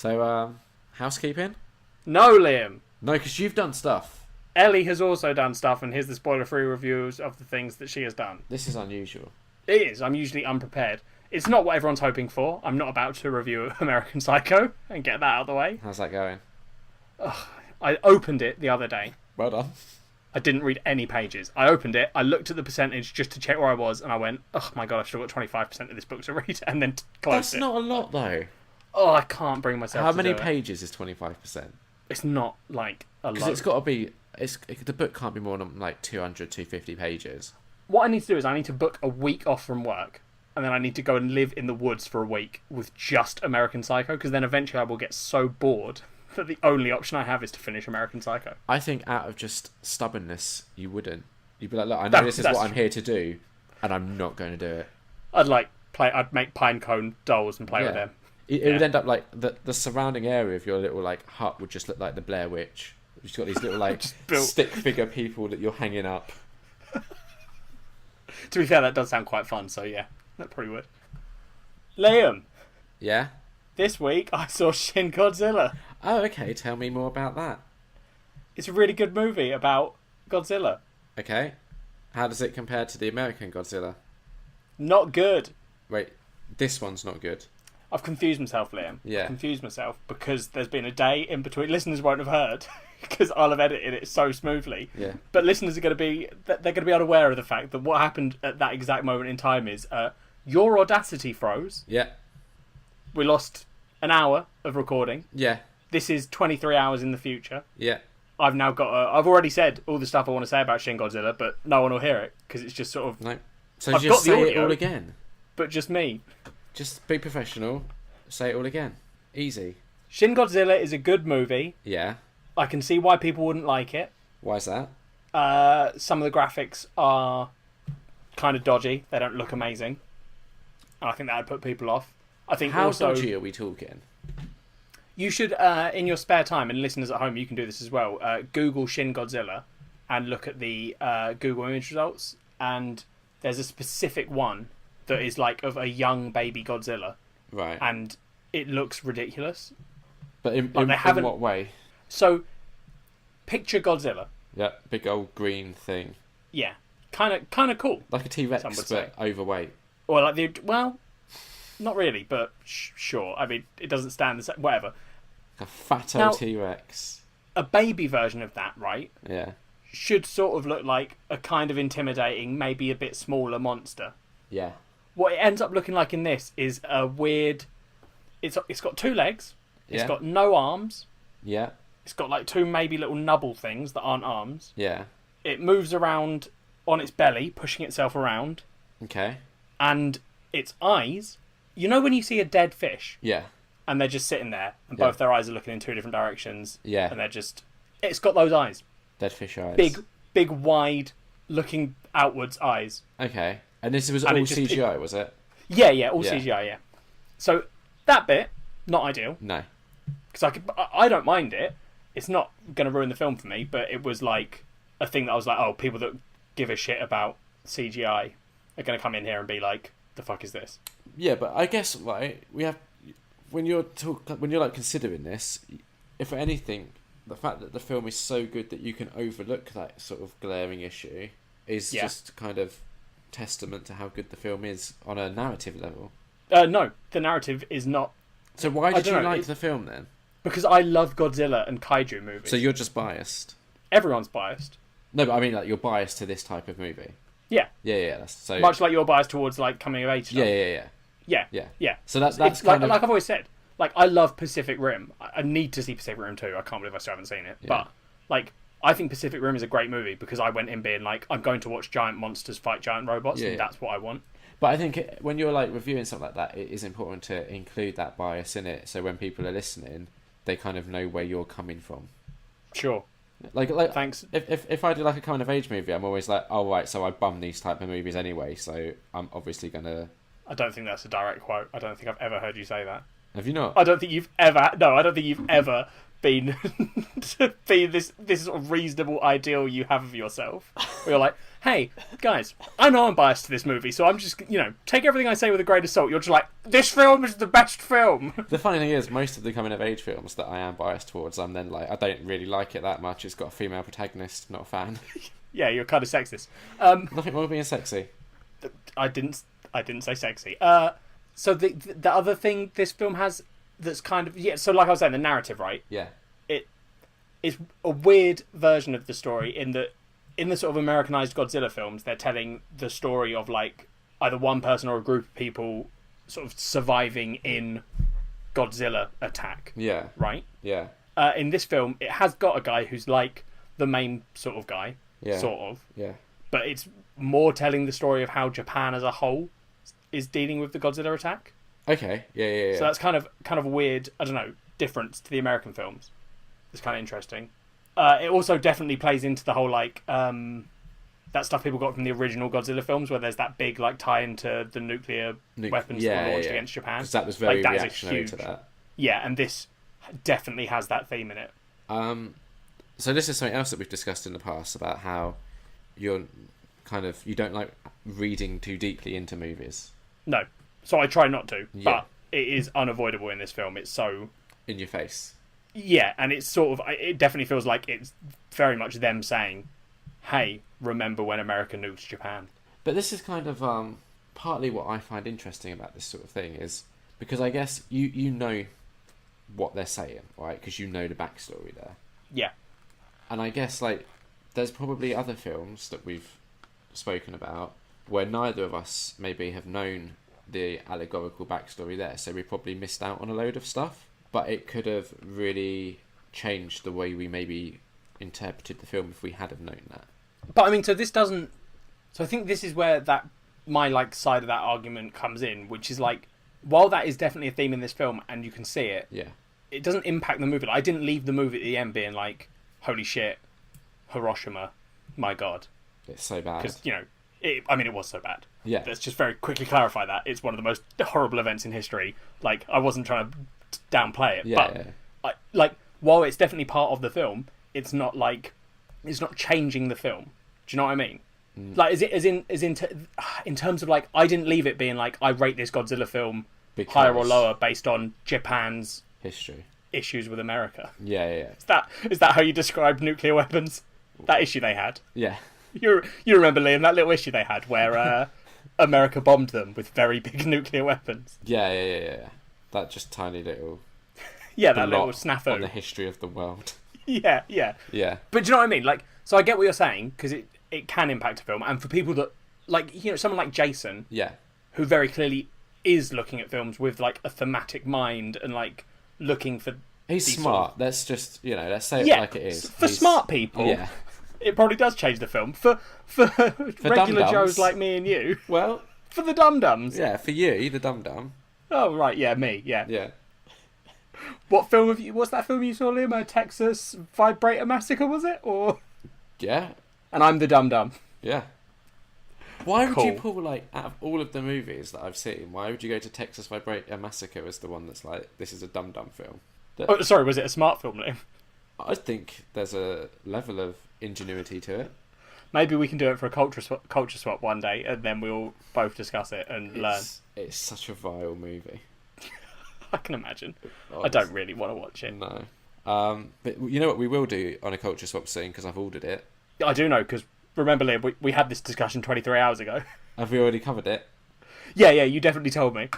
So, housekeeping? No, Liam. No, because you've done stuff. Ellie has also done stuff, and here's the spoiler-free reviews of the things that she has done. This is unusual. It is. I'm usually unprepared. It's not what everyone's hoping for. I'm not about to review American Psycho and get that out of the way. How's that going? I opened it the other day. Well done. I didn't read any pages. I opened it, I looked at the percentage just to check where I was, and I went, oh my god, I've still got 25% of this book to read, and then closed it. That's not a lot, though. Oh, I can't bring myself How to many do it. pages is 25%? It's not, like, a lot. Because it's got to be... the book can't be more than, like, 200, 250 pages. What I need to do is I need to book a week off from work, and then I need to go and live in the woods for a week with just American Psycho, because then eventually I will get so bored that the only option I have is to finish American Psycho. I think out of just stubbornness, you wouldn't. You'd be like, look, I know this is what I'm here to do, and I'm not going to do it. I'd make pine cone dolls and play with them. It would end up like the surrounding area of your little like hut would just look like the Blair Witch. You've got these little like stick figure people that you're hanging up. To be fair, that does sound quite fun, so yeah, that probably would. Liam. Yeah? This week I saw Shin Godzilla. Oh, okay, tell me more about that. It's a really good movie about Godzilla. Okay. How does it compare to the American Godzilla? Not good. Wait, this one's not good. I've confused myself, Liam. Yeah. I've confused myself because there's been a day in between. Listeners won't have heard because I'll have edited it so smoothly. Yeah. But listeners are going to be unaware of the fact that what happened at that exact moment in time is your Audacity froze. Yeah. We lost an hour of recording. Yeah. This is 23 hours in the future. Yeah. I've now got. I've already said all the stuff I want to say about Shin Godzilla, but no one will hear it because it's just sort of. No. So I've just got the say it audio, all again. But just me. Just be professional. Say it all again. Easy. Shin Godzilla is a good movie. Yeah. I can see why people wouldn't like it. Why is that? Some of the graphics are kind of dodgy. They don't look amazing. And I think that would put people off. I think How also, dodgy are we talking? You should, in your spare time, and listeners at home, you can do this as well, Google Shin Godzilla and look at the Google image results. And there's a specific one that is like of a young baby Godzilla. Right. And it looks ridiculous. But in haven't... what way? So, picture Godzilla. Yeah, big old green thing. Yeah. Kind of cool. Like a T-Rex, but say. overweight. Or like not really, but sure. I mean, it doesn't stand the same. Whatever. A fat old T-Rex. A baby version of that, right? Yeah. Should sort of look like a kind of intimidating, maybe a bit smaller monster. Yeah. What it ends up looking like in this is a weird... It's got 2 legs. It's got no arms. Yeah. It's got like 2 maybe little nubble things that aren't arms. Yeah. It moves around on its belly, pushing itself around. Okay. And its eyes... You know when you see a dead fish? Yeah. And they're just sitting there, and both their eyes are looking in 2 different directions. Yeah. And they're just... It's got those eyes. Dead fish eyes. Big, wide, looking outwards eyes. Okay. And this was all CGI, was it? Yeah, all CGI, yeah. So, that bit, not ideal. No. Because I don't mind it. It's not going to ruin the film for me, but it was like a thing that I was like, oh, people that give a shit about CGI are going to come in here and be like, the fuck is this? Yeah, but I guess, right, we have... When you're like considering this, if for anything, the fact that the film is so good that you can overlook that sort of glaring issue is just kind of testament to how good the film is on a narrative level. No, the narrative is not. So why did you like the film then? Because I love Godzilla and kaiju movies. So you're just biased. Everyone's biased. No, but I mean like you're biased to this type of movie. Yeah. Yeah. That's so much like you're biased towards like coming of age stuff. Yeah. So that's kind of like I've always said. Like I love Pacific Rim. I need to see Pacific Rim 2. I can't believe I still haven't seen it. Yeah. But like I think Pacific Rim is a great movie because I went in being like I'm going to watch giant monsters fight giant robots and that's what I want. But I think when you're like reviewing something like that, it is important to include that bias in it. So when people are listening, they kind of know where you're coming from. Sure. Like thanks. If I do like a coming of age movie, I'm always like, oh right, so I bum these type of movies anyway. So I'm obviously gonna. I don't think that's a direct quote. I don't think I've ever heard you say that. Have you not? I don't think you've ever been to be this sort of reasonable ideal you have of yourself. Where you're like, hey, guys, I know I'm biased to this movie, so I'm just, take everything I say with a grain of salt. You're just like, this film is the best film. The funny thing is, most of the coming-of-age films that I am biased towards, I'm then like, I don't really like it that much. It's got a female protagonist, not a fan. Yeah, you're kind of sexist. Nothing wrong with being sexy. I didn't say sexy. So the other thing this film has that's kind of... Yeah, so like I was saying, the narrative, right? Yeah. It is a weird version of the story in that in the sort of Americanized Godzilla films, they're telling the story of like either one person or a group of people sort of surviving in Godzilla attack. Yeah. Right? Yeah. In this film, it has got a guy who's like the main sort of guy. Yeah. Sort of. Yeah. But it's more telling the story of how Japan as a whole is dealing with the Godzilla attack. Okay. Yeah. So that's kind of weird, I don't know, difference to the American films. It's kind of interesting. It also definitely plays into the whole like that stuff people got from the original Godzilla films, where there's that big like tie into the nuclear weapons that were launched against Japan. Because that was very like, reactionary to that. Yeah, and this definitely has that theme in it. So this is something else that we've discussed in the past about how you don't like reading too deeply into movies. No, so I try not to, but it is unavoidable in this film. It's so in your face. Yeah, and it's sort of, it definitely feels like it's very much them saying, hey, remember when America nuked Japan. But this is kind of partly what I find interesting about this sort of thing is because I guess you know what they're saying, right? Because you know the backstory there. Yeah. And I guess like there's probably other films that we've spoken about where neither of us maybe have known the allegorical backstory there, so we probably missed out on a load of stuff. But it could have really changed the way we maybe interpreted the film if we had have known that. But I mean, so this doesn't... So I think this is where my like side of that argument comes in, which is like, while that is definitely a theme in this film and you can see it, it doesn't impact the movie. Like, I didn't leave the movie at the end being like, holy shit, Hiroshima, my God. It's so bad. Because, it was so bad. Yeah. Let's just very quickly clarify that. It's one of the most horrible events in history. Like, I wasn't trying to downplay it, but while it's definitely part of the film, it's not changing the film. Do you know what I mean? Like, in terms of like, I didn't leave it being like I rate this Godzilla film higher or lower based on Japan's history issues with America. Yeah. Is that how you describe nuclear weapons? That issue they had. Yeah. You remember, Liam, that little issue they had where America bombed them with very big nuclear weapons. Yeah. That just tiny little... Yeah, that little snafu. On the history of the world. Yeah. But do you know what I mean? Like, so I get what you're saying, because it can impact a film. And for people that, like, someone like Jason, who very clearly is looking at films with, like, a thematic mind and, like, looking for... He's smart. Let's just, let's say it like it is. For smart people, it probably does change the film. For regular dum-dums. Joes like me and you. Well... For the dum-dums. Yeah, for you, the dum-dum. Oh, right, yeah, me, yeah. Yeah. What's that film you saw, Liam? Texas Vibrator Massacre, was it? Or... Yeah. And I'm the dum-dum. Yeah. Why would you pull, like, out of all of the movies that I've seen, why would you go to Texas Vibrator Massacre as the one that's like, this is a dum-dum film? Oh, sorry, was it a smart film, Liam? I think there's a level of ingenuity to it. Maybe we can do it for a culture swap one day, and then we'll both discuss it and learn. It's such a vile movie. I can imagine. I don't really want to watch it. No. But you know what we will do on a culture swap soon, because I've ordered it? I do know, because remember, Liam, we had this discussion 23 hours ago. Have we already covered it? Yeah, you definitely told me.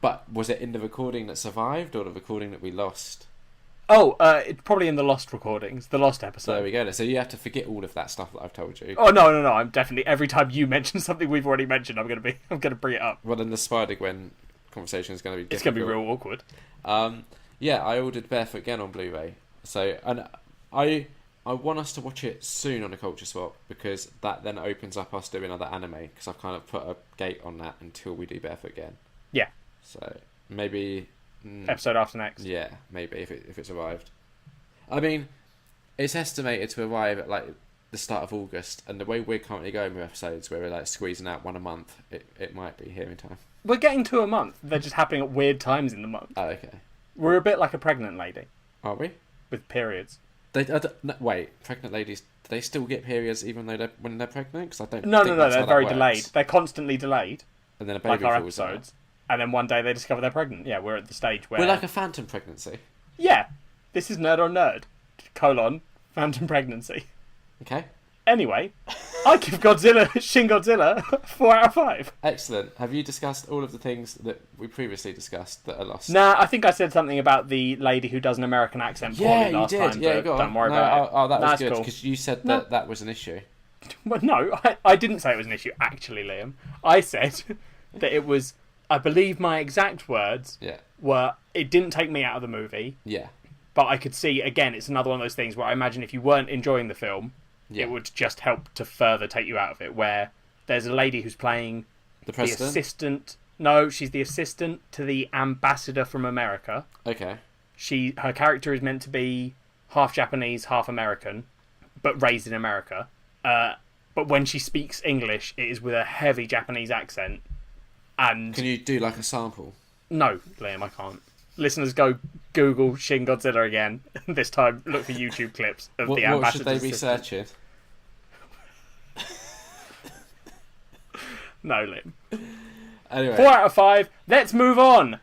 But was it in the recording that survived, or the recording that we lost? Oh, it's probably in the lost recordings, the lost episode. There we go. So you have to forget all of that stuff that I've told you. Oh no! I'm definitely, every time you mention something we've already mentioned, I'm gonna bring it up. Well, then the Spider-Gwen conversation is going to be difficult. It's going to be real awkward. I ordered Barefoot Again on Blu-ray. So, and I want us to watch it soon on a culture swap, because that then opens up us doing other anime, because I've kind of put a gate on that until we do Barefoot Again. Yeah. So maybe episode after next. Yeah, maybe if it's arrived. I mean, it's estimated to arrive at like the start of August, and the way we're currently going with episodes, where we're like squeezing out one a month, it might be here in time. We're getting to a month. They're just happening at weird times in the month. Oh, okay. We're a bit like a pregnant lady. Are we? with periods. No, wait, pregnant ladies, do they still get periods even though when they're pregnant? Because I don't. No, think no, that's they're how very that delayed. works. They're constantly delayed, And then a baby like our falls out. episodes. And then one day they discover they're pregnant. Yeah, we're at the stage where We're like a phantom pregnancy. yeah, this is Nerd on Nerd. Phantom pregnancy. Okay. Anyway, I give Shin Godzilla 4 out of 5. Excellent. Have you discussed all of the things that we previously discussed that are lost? Nah, I think I said something about the lady who does an American accent poorly last time. Yeah, but go on. don't worry about it. Oh, that was That's good cool. because you said No. that was an issue. Well, no, I didn't say it was an issue, actually, Liam. I said that it was, I believe my exact words Yeah. were, it didn't take me out of the movie, Yeah. but I could see, again, it's another one of those things where I imagine if you weren't enjoying the film, Yeah. it would just help to further take you out of it, where there's a lady who's playing The the president. assistant. No, she's the assistant to the ambassador from America. Okay. Her character is meant to be half Japanese, half American, but raised in America. But when she speaks English, it is with a heavy Japanese accent. And Can you do like a sample? no, Liam, I can't. Listeners, go Google Shin Godzilla again. This time, look for YouTube clips of the What ambassador's should they be assistant. searching? No, Liam. Anyway. 4 out of 5. Let's move on.